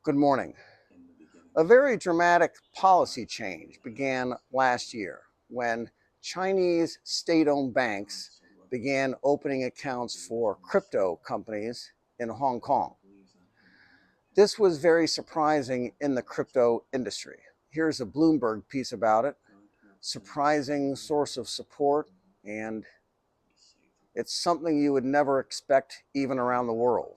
Good morning. A very dramatic policy change began last year when Chinese state-owned banks began opening accounts for crypto companies in Hong Kong. This was very surprising in the crypto industry. Here's a Bloomberg piece about it. Surprising source of support, and it's something you would never expect even around the world.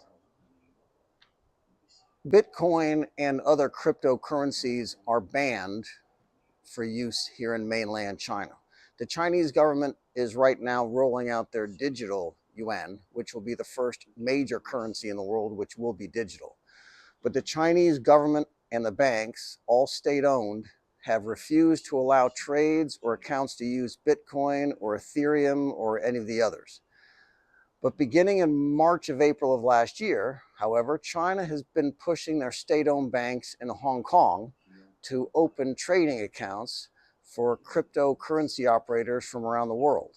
Bitcoin and other cryptocurrencies are banned for use here in mainland China. The Chinese government is right now rolling out their Digital Yuan, which will be the first major currency in the world which will be digital. But the Chinese government and the banks, all state-owned, have refused to allow trades or accounts to use Bitcoin or Ethereum or any of the others. But beginning in March of April of last year, however, China has been pushing their state-owned banks in Hong Kong to open trading accounts for cryptocurrency operators from around the world.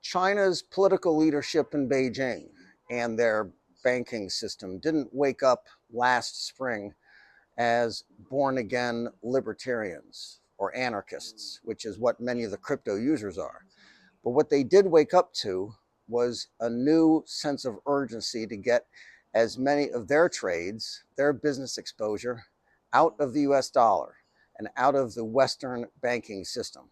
China's political leadership in Beijing and their banking system didn't wake up last spring as born-again libertarians or anarchists, which is what many of the crypto users are. But what they did wake up to was a new sense of urgency to get as many of their trades, their business exposure, out of the US dollar and out of the Western banking system.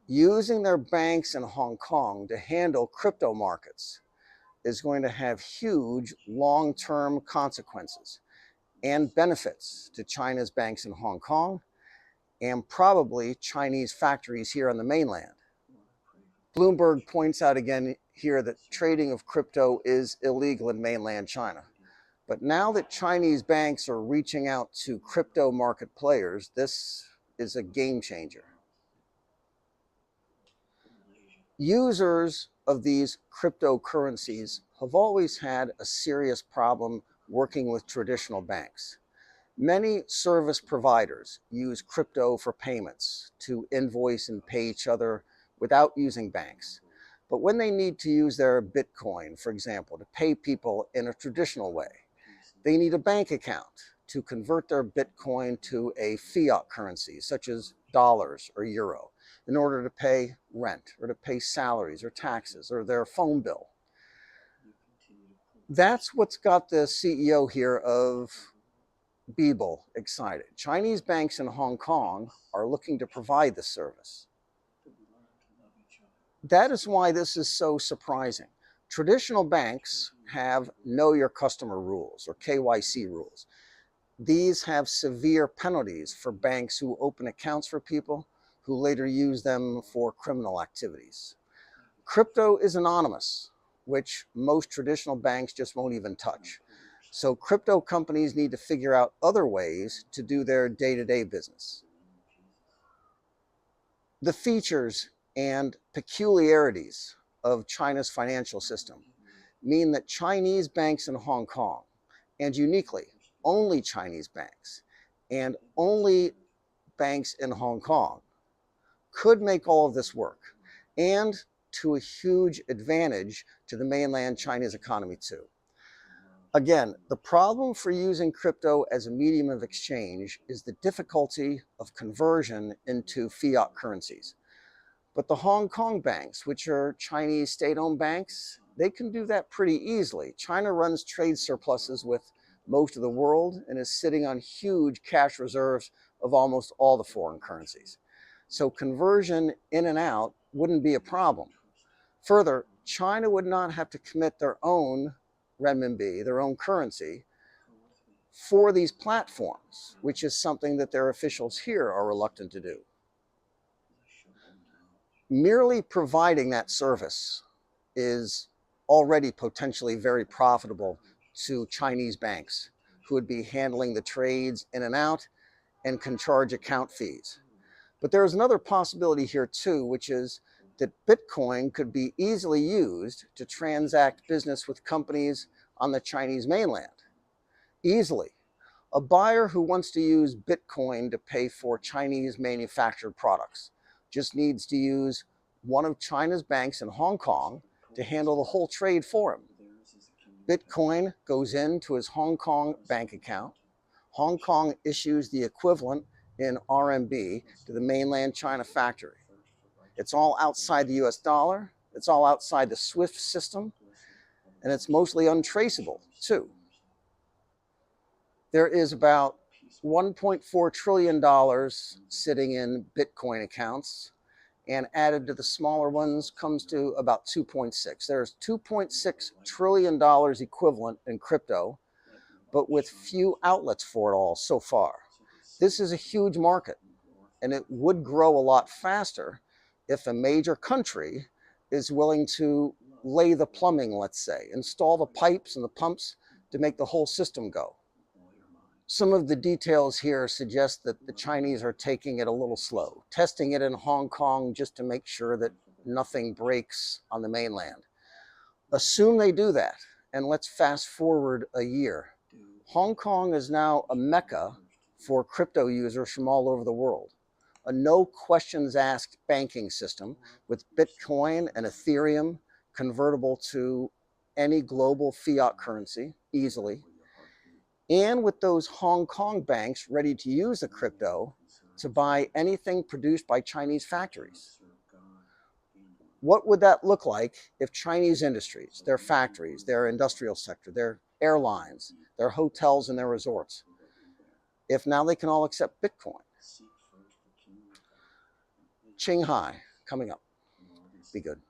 Using their banks in Hong Kong to handle crypto markets is going to have huge long-term consequences and benefits to China's banks in Hong Kong and probably Chinese factories here on the mainland. Bloomberg points out again here that trading of crypto is illegal in mainland China. But now that Chinese banks are reaching out to crypto market players, this is a game changer. Users of these cryptocurrencies have always had a serious problem working with traditional banks. Many service providers use crypto for payments to invoice and pay each other without using banks. But when they need to use their Bitcoin, for example, to pay people in a traditional way, they need a bank account to convert their Bitcoin to a fiat currency, such as dollars or euro, in order to pay rent or to pay salaries or taxes or their phone bill. That's what's got the CEO here of Beeble excited. Chinese banks in Hong Kong are looking to provide this service. That is why this is so surprising. Traditional banks have know your customer rules or KYC rules. These have severe penalties for banks who open accounts for people who later use them for criminal activities. Crypto is anonymous, which most traditional banks just won't even touch. So crypto companies need to figure out other ways to do their day-to-day business. The features and peculiarities of China's financial system mean that Chinese banks in Hong Kong, and uniquely only Chinese banks, and only banks in Hong Kong, could make all of this work, and to a huge advantage to the mainland Chinese economy too. Again, the problem for using crypto as a medium of exchange is the difficulty of conversion into fiat currencies. But the Hong Kong banks, which are Chinese state-owned banks, they can do that pretty easily. China runs trade surpluses with most of the world and is sitting on huge cash reserves of almost all the foreign currencies. So conversion in and out wouldn't be a problem. Further, China would not have to commit their own renminbi, their own currency, for these platforms, which is something that their officials here are reluctant to do. Merely providing that service is already potentially very profitable to Chinese banks who would be handling the trades in and out and can charge account fees. But there is another possibility here too, which is that Bitcoin could be easily used to transact business with companies on the Chinese mainland. Easily. A buyer who wants to use Bitcoin to pay for Chinese manufactured products just needs to use one of China's banks in Hong Kong to handle the whole trade for him. Bitcoin goes into his Hong Kong bank account. Hong Kong issues the equivalent in RMB to the mainland China factory. It's all outside the US dollar. It's all outside the SWIFT system. And it's mostly untraceable, too. There is about $1.4 trillion sitting in Bitcoin accounts, and added to the smaller ones comes to about 2.6. There's $2.6 trillion equivalent in crypto, but with few outlets for it all so far. This is a huge market, and it would grow a lot faster if a major country is willing to lay the plumbing, let's say, install the pipes and the pumps to make the whole system go. Some of the details here suggest that the Chinese are taking it a little slow, testing it in Hong Kong just to make sure that nothing breaks on the mainland. Assume they do that, and let's fast forward a year. Hong Kong is now a mecca for crypto users from all over the world. A no questions asked banking system with Bitcoin and Ethereum convertible to any global fiat currency easily, and with those Hong Kong banks ready to use the crypto to buy anything produced by Chinese factories. What would that look like if Chinese industries, their factories, their industrial sector, their airlines, their hotels and their resorts, if now they can all accept Bitcoin? Qinghai coming up. Be good.